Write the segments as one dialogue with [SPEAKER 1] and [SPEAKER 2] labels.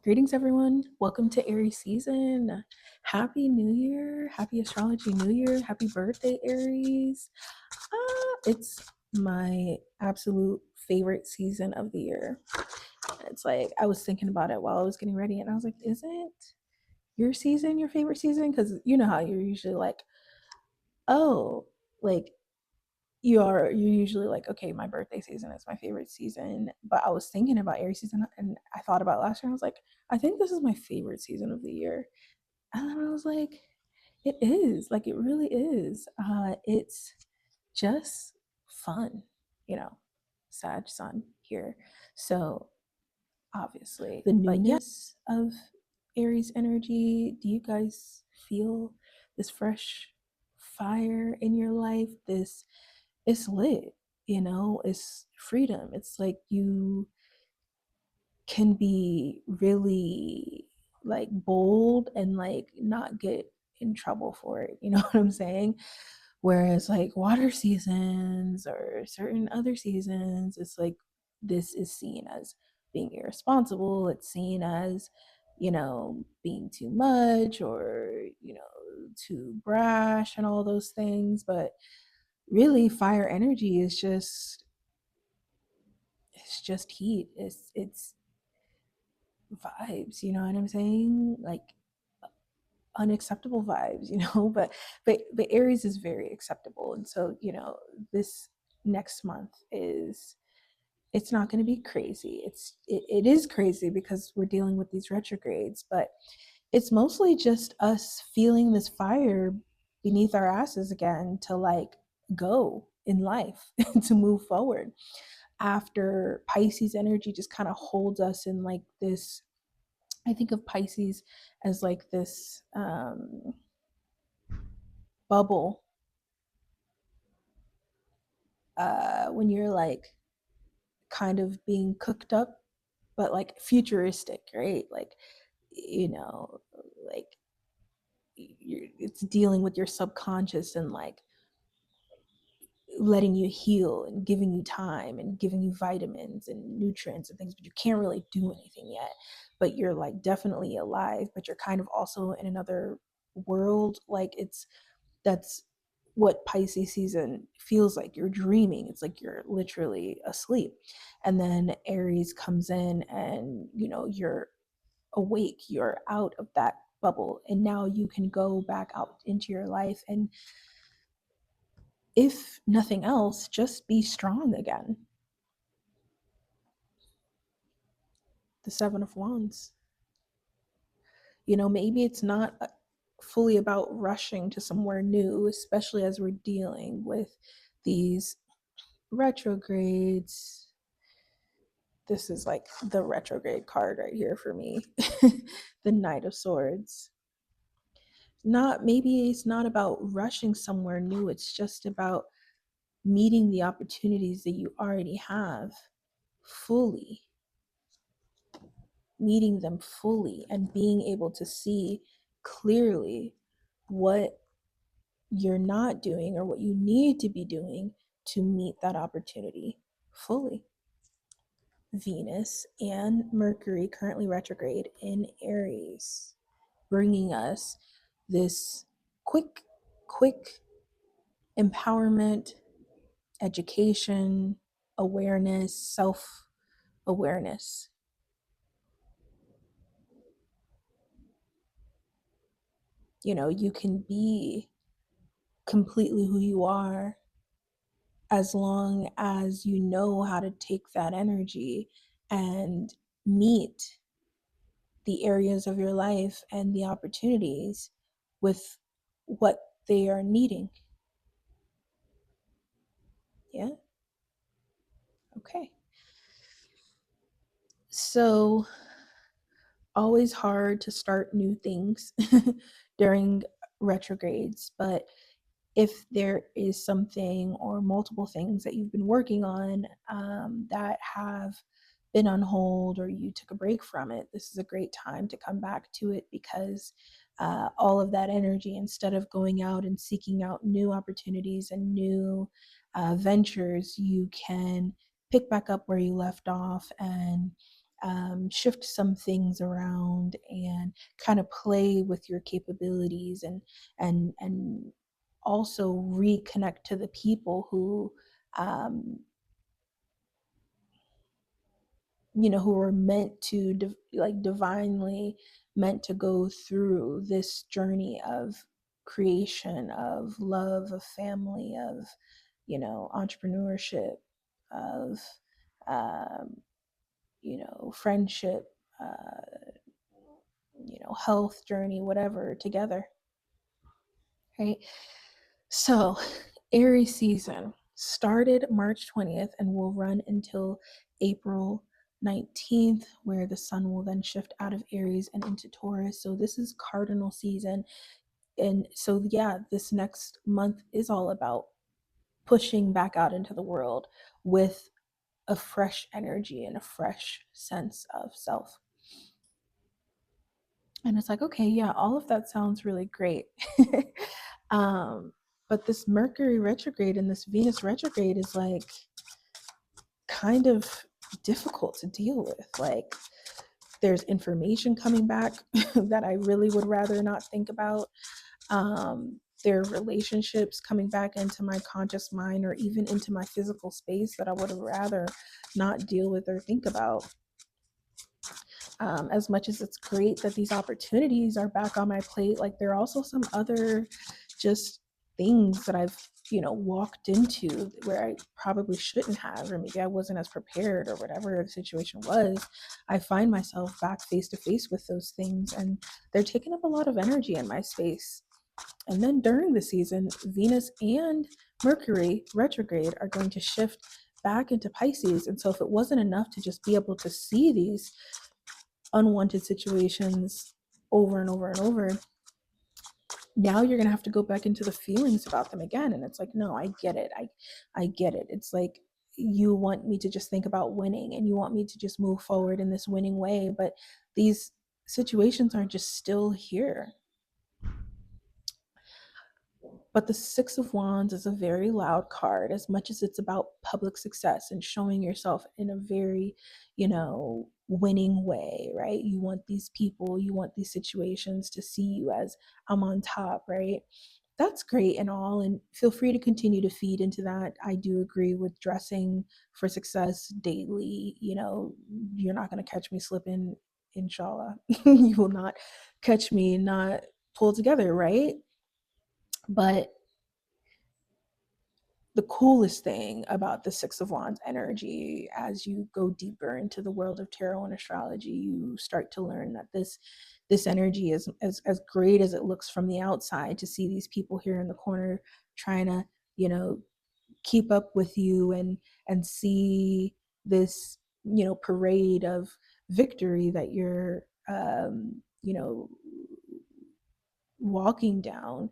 [SPEAKER 1] Greetings, everyone. Welcome to Aries season. Happy New Year. Happy Astrology New Year. Happy birthday, Aries. It's my absolute favorite season of the year. It's like I was thinking about it while I was getting ready, and I was like, isn't your season your favorite season? Because you know how you're usually like, oh, like you're usually like, okay, my birthday season is my favorite season. But I was thinking about Aries season, and I thought about last year. I was like, I think this is my favorite season of the year. And then I was like, it is. Like, it really is. It's just fun, you know, Sag Sun here. So, obviously, the newness of Aries energy, do you guys feel this fresh fire in your life? It's lit, it's freedom. It's like you can be really like bold and like not get in trouble for it. You know what I'm saying? Whereas like water seasons or certain other seasons, it's like this is seen as being irresponsible. It's seen as, being too much or, too brash and all those things. But really fire energy is just it's just heat. It's vibes, you know what I'm saying? Like unacceptable vibes, but Aries is very acceptable. And so, this next month is it's not going to be crazy. It is crazy because we're dealing with these retrogrades, but it's mostly just us feeling this fire beneath our asses again to like go in life and to move forward after Pisces energy just kind of holds us in like this. I think of Pisces as like this bubble when you're like kind of being cooked up, but like futuristic, right? Like, you know, like it's dealing with your subconscious and like letting you heal and giving you time and giving you vitamins and nutrients and things, but you can't really do anything yet. But you're like definitely alive, but you're kind of also in another world. Like that's what Pisces season feels like. You're dreaming. It's like you're literally asleep. And then Aries comes in and, you're awake. You're out of that bubble. And now you can go back out into your life and, if nothing else, just be strong again. The Seven of Wands. Maybe it's not fully about rushing to somewhere new, especially as we're dealing with these retrogrades. This is like the retrograde card right here for me. The Knight of Swords. Maybe it's not about rushing somewhere new, it's just about meeting the opportunities that you already have fully, meeting them fully and being able to see clearly what you're not doing or what you need to be doing to meet that opportunity fully. Venus and Mercury currently retrograde in Aries, bringing us this quick empowerment, education, awareness, self awareness. You can be completely who you are as long as you know how to take that energy and meet the areas of your life and the opportunities with what they are needing. Yeah. Okay. So, always hard to start new things during retrogrades, but if there is something or multiple things that you've been working on that have been on hold or you took a break from it, this is a great time to come back to it because all of that energy, instead of going out and seeking out new opportunities and new ventures, you can pick back up where you left off and shift some things around and kind of play with your capabilities, and also reconnect to the people who um, who are meant to like divinely meant to go through this journey of creation, of love, of family, of entrepreneurship, of um, friendship, uh, health journey, whatever, together, right? So, Aries season started March 20th and will run until April 19th, where the sun will then shift out of Aries and into Taurus. So, this is cardinal season. And so, yeah, this next month is all about pushing back out into the world with a fresh energy and a fresh sense of self. And it's like, okay, yeah, all of that sounds really great. um, but this Mercury retrograde and this Venus retrograde is like kind of difficult to deal with. Like, there's information coming back that I really would rather not think about. There are relationships coming back into my conscious mind or even into my physical space that I would rather not deal with or think about. As much as it's great that these opportunities are back on my plate, like there are also some other just things that I've walked into where I probably shouldn't have, or maybe I wasn't as prepared, or whatever the situation was. I find myself back face to face with those things, and they're taking up a lot of energy in my space. And then during the season, Venus and Mercury retrograde are going to shift back into Pisces. And so if it wasn't enough to just be able to see these unwanted situations over and over and over, now you're going to have to go back into the feelings about them again. And it's like, no, I get it. I get it. It's like, you want me to just think about winning and you want me to just move forward in this winning way, but these situations are just still here. But the Six of Wands is a very loud card, as much as it's about public success and showing yourself in a very, winning way, right? You want these people, you want these situations to see you as, I'm on top, right? That's great and all. And feel free to continue to feed into that. I do agree with dressing for success daily. You're not going to catch me slipping, inshallah. You will not catch me not pulled together, right? But the coolest thing about the Six of Wands energy, as you go deeper into the world of tarot and astrology, you start to learn that this energy is as great as it looks from the outside, to see these people here in the corner trying to, keep up with you, and see this, parade of victory that you're walking down.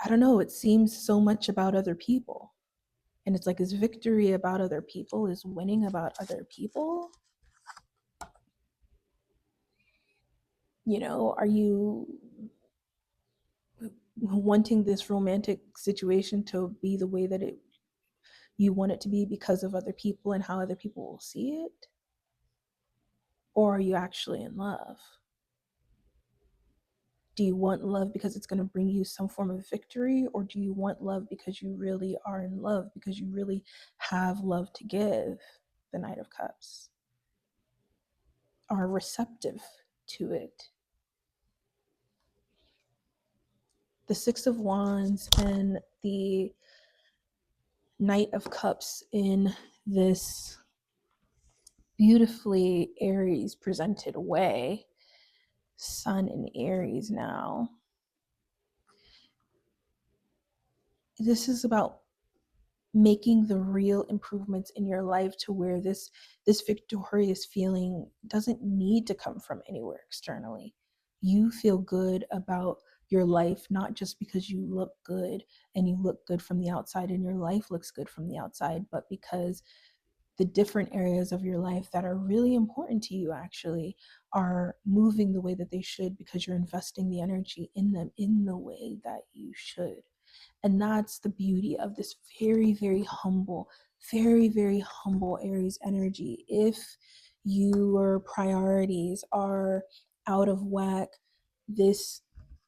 [SPEAKER 1] I don't know, it seems so much about other people. And it's like, is victory about other people? Is winning about other people? Are you wanting this romantic situation to be the way that you want it to be because of other people and how other people will see it? Or are you actually in love? Do you want love because it's going to bring you some form of victory? Or do you want love because you really are in love, because you really have love to give? The Knight of Cups are receptive to it. The Six of Wands and the Knight of Cups in this beautifully Aries presented way. Sun in Aries now. This is about making the real improvements in your life, to where this victorious feeling doesn't need to come from anywhere externally. You feel good about your life, not just because you look good and you look good from the outside and your life looks good from the outside, but because the different areas of your life that are really important to you actually are moving the way that they should, because you're investing the energy in them in the way that you should. And that's the beauty of this very, very humble, Very, very humble Aries energy. If your priorities are out of whack, this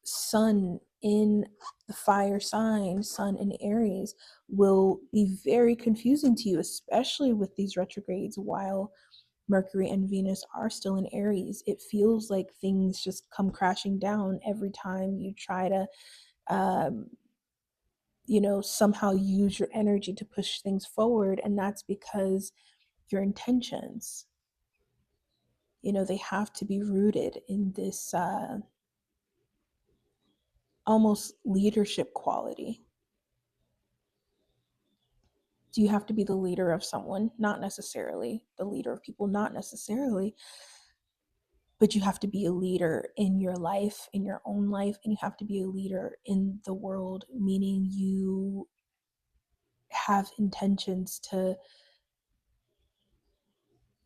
[SPEAKER 1] sun in the fire sign, sun in Aries, will be very confusing to you, especially with these retrogrades while Mercury and Venus are still in Aries. It feels like things just come crashing down every time you try to um, somehow use your energy to push things forward. And that's because your intentions, they have to be rooted in this almost leadership quality. Do you have to be the leader of someone? Not necessarily. The leader of people? Not necessarily. But you have to be a leader in your life, in your own life, and you have to be a leader in the world, meaning you have intentions to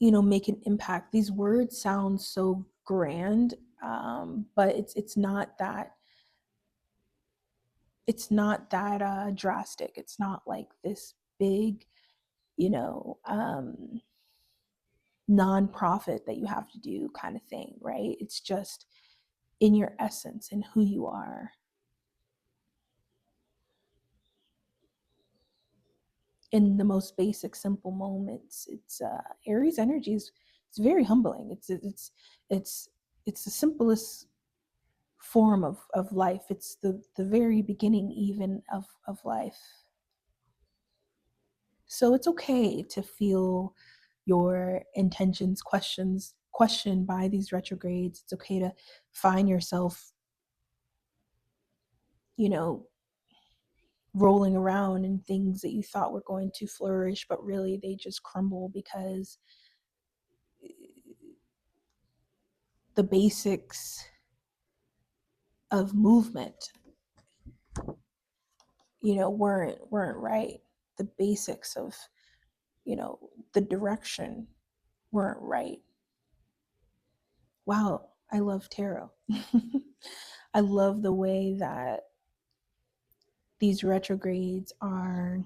[SPEAKER 1] make an impact. These words sound so grand, but it's not that drastic. It's not like this big you know um nonprofit that you have to do kind of thing, right? It's just in your essence and who you are, in the most basic simple moments. It's Aries energy is, it's very humbling. It's the simplest form of life. It's the very beginning even of life. So it's okay to feel your intentions questioned by these retrogrades. It's okay to find yourself, you know rolling around in things that you thought were going to flourish, but really they just crumble because the basics of movement, weren't right. The basics of, the direction weren't right. Wow, I love tarot. I love the way that these retrogrades are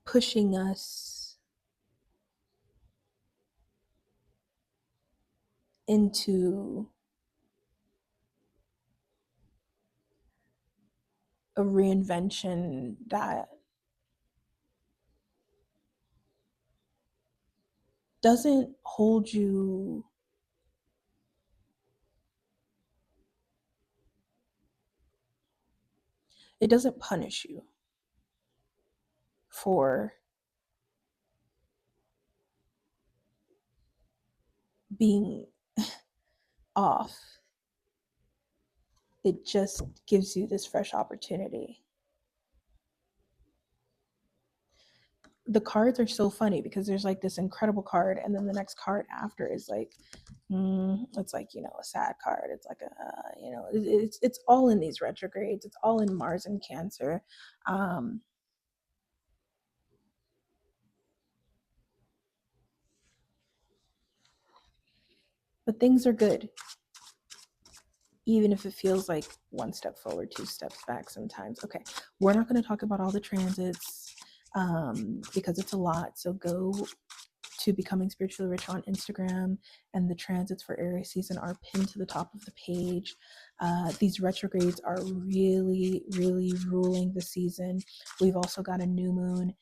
[SPEAKER 1] pushing us into a reinvention that doesn't hold you, it doesn't punish you for being off. It just gives you this fresh opportunity. The cards are so funny because there's like this incredible card, and then the next card after is like, it's like, a sad card. It's like it's all in these retrogrades. It's all in Mars and Cancer. Um, but things are good, even if it feels like one step forward, two steps back sometimes. Okay, we're not going to talk about all the transits because it's a lot. So go to Becoming Spiritually Rich on Instagram, and the transits for Aries season are pinned to the top of the page. These retrogrades are really, really ruling the season. We've also got a new moon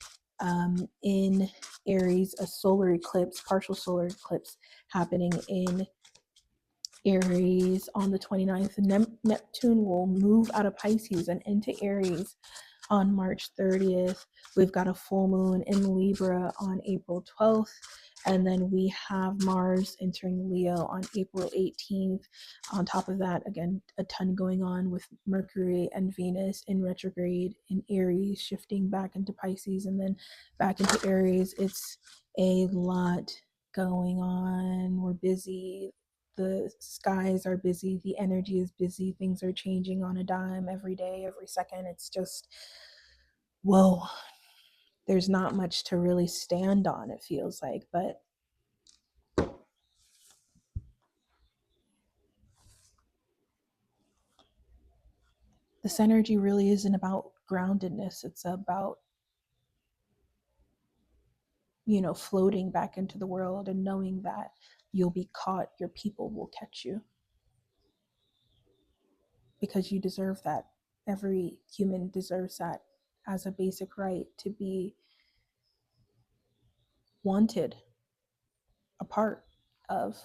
[SPEAKER 1] in Aries, a solar eclipse, partial solar eclipse happening in Aries on the 29th. Neptune will move out of Pisces and into Aries on March 30th. We've got a full moon in Libra on April 12th. And then we have Mars entering Leo on April 18th. On top of that, again, a ton going on with Mercury and Venus in retrograde in Aries, shifting back into Pisces and then back into Aries. It's a lot going on. We're busy. The skies are busy. The energy is busy. Things are changing on a dime every day, every second. It's just, whoa, there's not much to really stand on, it feels like. But this energy really isn't about groundedness. It's about, floating back into the world and knowing that you'll be caught, your people will catch you because you deserve that. Every human deserves that as a basic right to be wanted, a part of.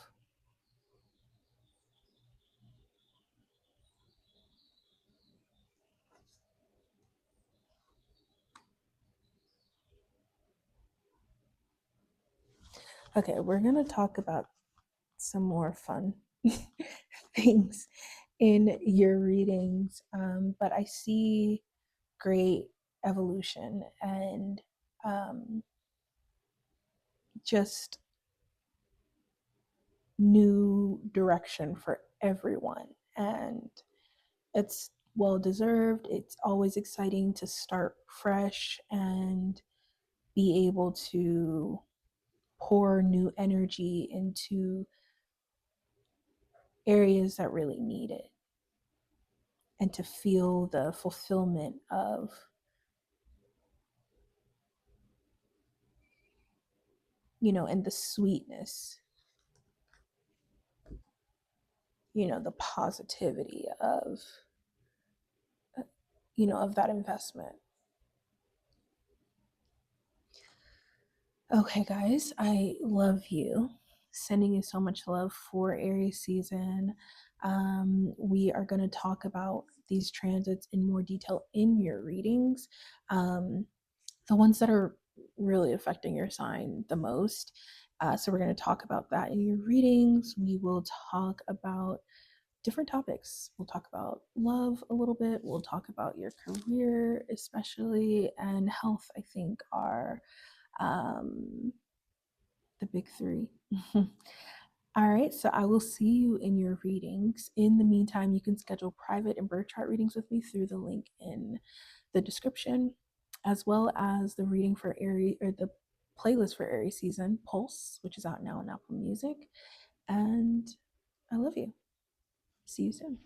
[SPEAKER 1] Okay, we're going to talk about some more fun things in your readings, but I see great evolution and just new direction for everyone. And it's well deserved. It's always exciting to start fresh and be able to pour new energy into areas that really need it and to feel the fulfillment of, and the sweetness, the positivity of that investment. Okay, guys, I love you. Sending you so much love for Aries season. We are going to talk about these transits in more detail in your readings. The ones that are really affecting your sign the most. So, we're going to talk about that in your readings. We will talk about different topics. We'll talk about love a little bit. We'll talk about your career, especially, and health, I think, are um, the big three. All right, so I will see you in your readings. In the meantime, you can schedule private and birth chart readings with me through the link in the description, as well as the reading for Aries, or the playlist for Aries season, Pulse, which is out now on Apple Music. And I love you. See you soon.